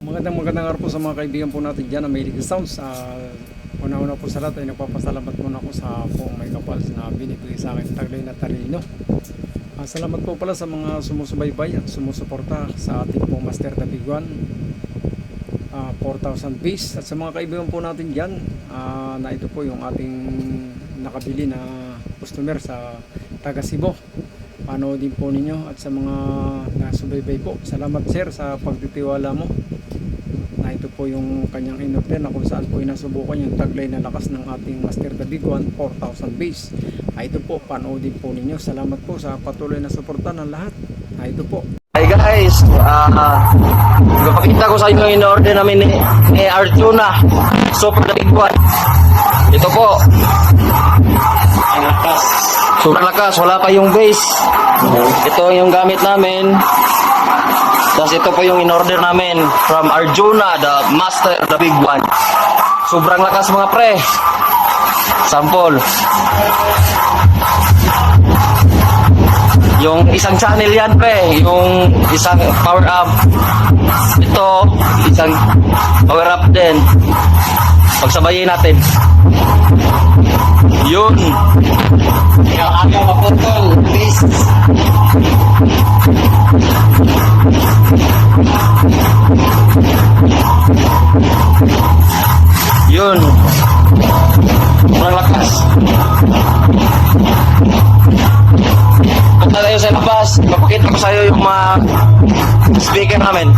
Magandang araw po sa mga kaibigan po natin dyan na may sounds. Una-una po sa lahat ay nagpapasalamat muna ako sa poong may kapal na binibigay sa akin taglay na talino. Salamat po pala sa mga sumusubaybay at sumusuporta sa ating pong Master the Big One 4,000 base. At sa mga kaibigan po natin dyan na ito po yung ating nakabili na customer sa taga Cebu, panoodin po ninyo. At sa mga nasubaybay po, salamat sir sa pagtitiwala mo na ito po yung kanyang in-order na kung saan po inasubukan yung taglay na lakas ng ating Master the Big One 4,000 base. Ito po, panoodin po ninyo. Salamat po sa patuloy na suporta ng lahat. Ito po. Hi guys, ipapakita ko sa inyo yung in-order namin ni Arjuna Super the Big One. Ito po, sobrang lakas, wala pa yung base. Ito yung gamit namin. Tapos ito po yung in-order namin from Arjuna, the Master the Big One. Sobrang lakas mga pre. Sample. Yung isang channel yan pre, yung isang power up. Ito, isang power up din. Pagsabayin natin. Yun. Yung agaw maputol, please. Yun. Sobrang lakas. Punta tayo sa labas. Papakita ko sa iyo yung mga speaker namin.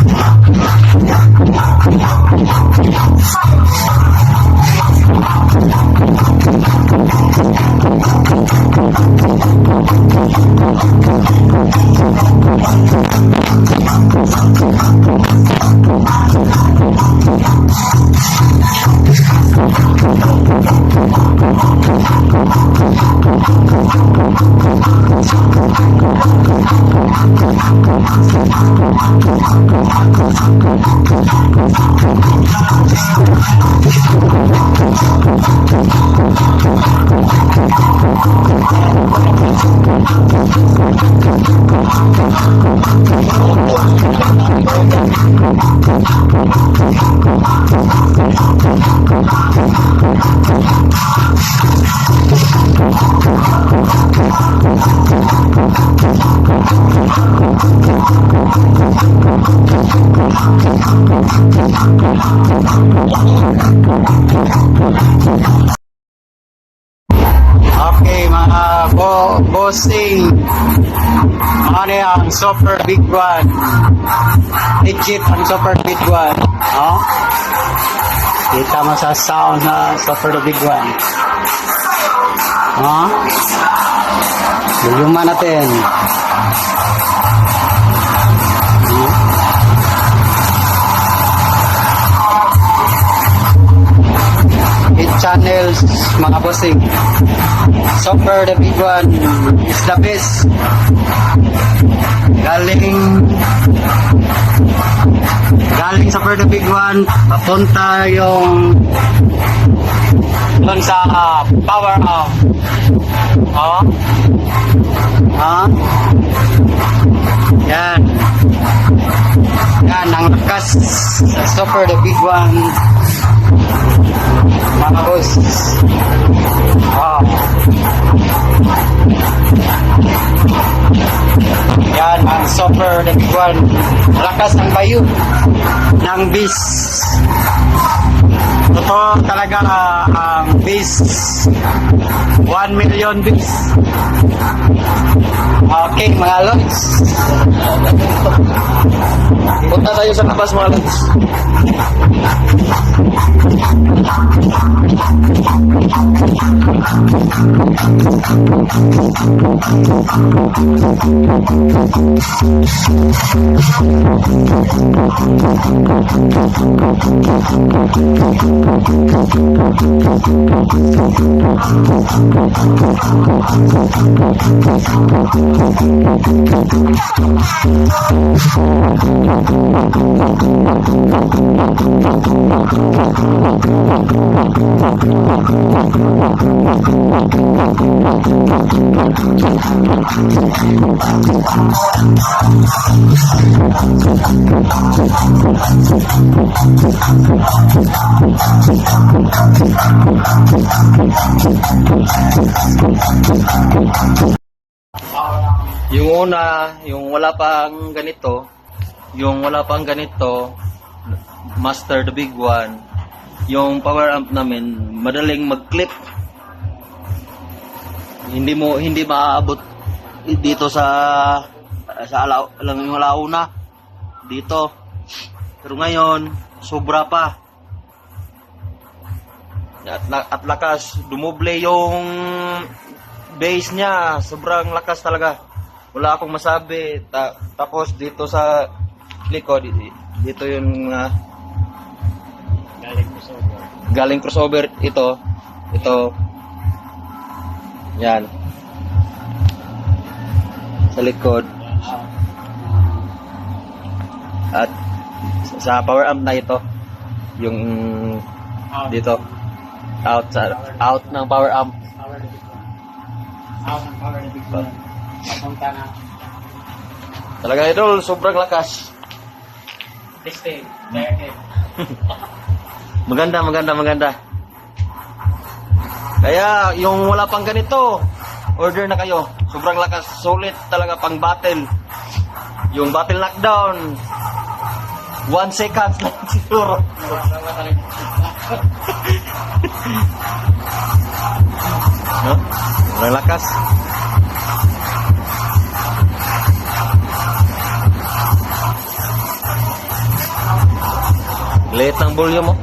Okay mga bossing, ano yung Super Big One, legit ang Super Big One, no? Kita mo sa sound na Super Big One, no? Luluman natin. Channels mga bossing, Super the Big One is the best. Galing Super the Big One papunta yung doon sa power up. Yan ang lakas sa Super the Big One mga boss. Yan ang Super the Big One, lakas ng bayo ng bis. Ito talaga ang bis, 1 million bis. Okay mga lods, Punta tayo sa labas mga lods. Yung una, yung wala pang ganito, Master the Big One, yung power amp namin, madaling mag-clip. Hindi maaabot dito sa yung alauna dito. Pero ngayon, sobra pa. At lakas, dumoble yung bass niya, sobrang lakas talaga. Wala akong masabi. Tapos dito sa likod, dito yung galing crossover ito. Yan. Sa likod. At sa power amp na ito, yung dito. Out ng power amp. Papunta na. Talaga idol, sobrang lakas. Testing. Maganda. Kaya yung wala pang ganito, order na kayo. Sobrang lakas, sulit talaga pang battle. Yung battle knockdown, 1 second lang siguro. No? Sobrang lakas. Liit ng volume mo.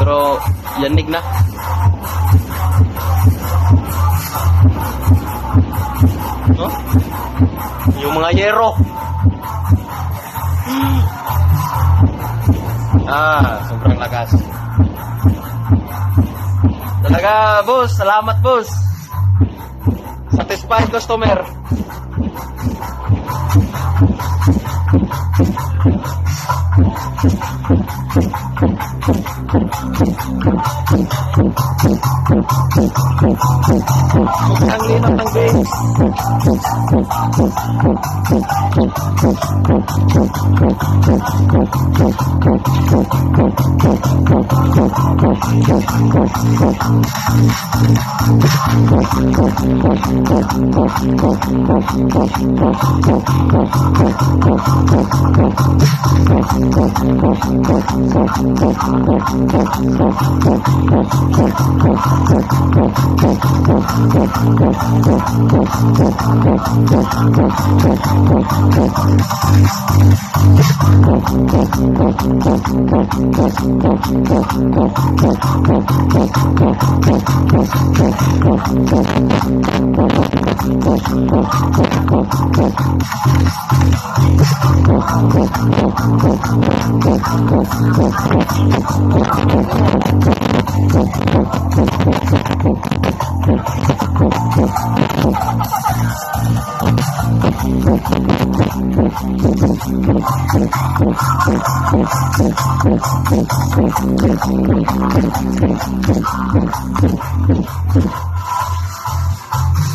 Pero yanig na. No? Yung mga yero. Sobrang lakas. Talaga, boss. Salamat, boss. Satisfied customer. Ang linaw ng bass.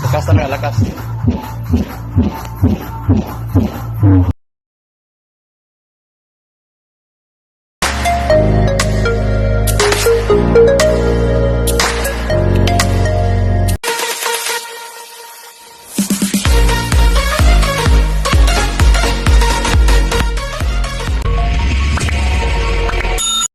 Lakas talaga, lakas.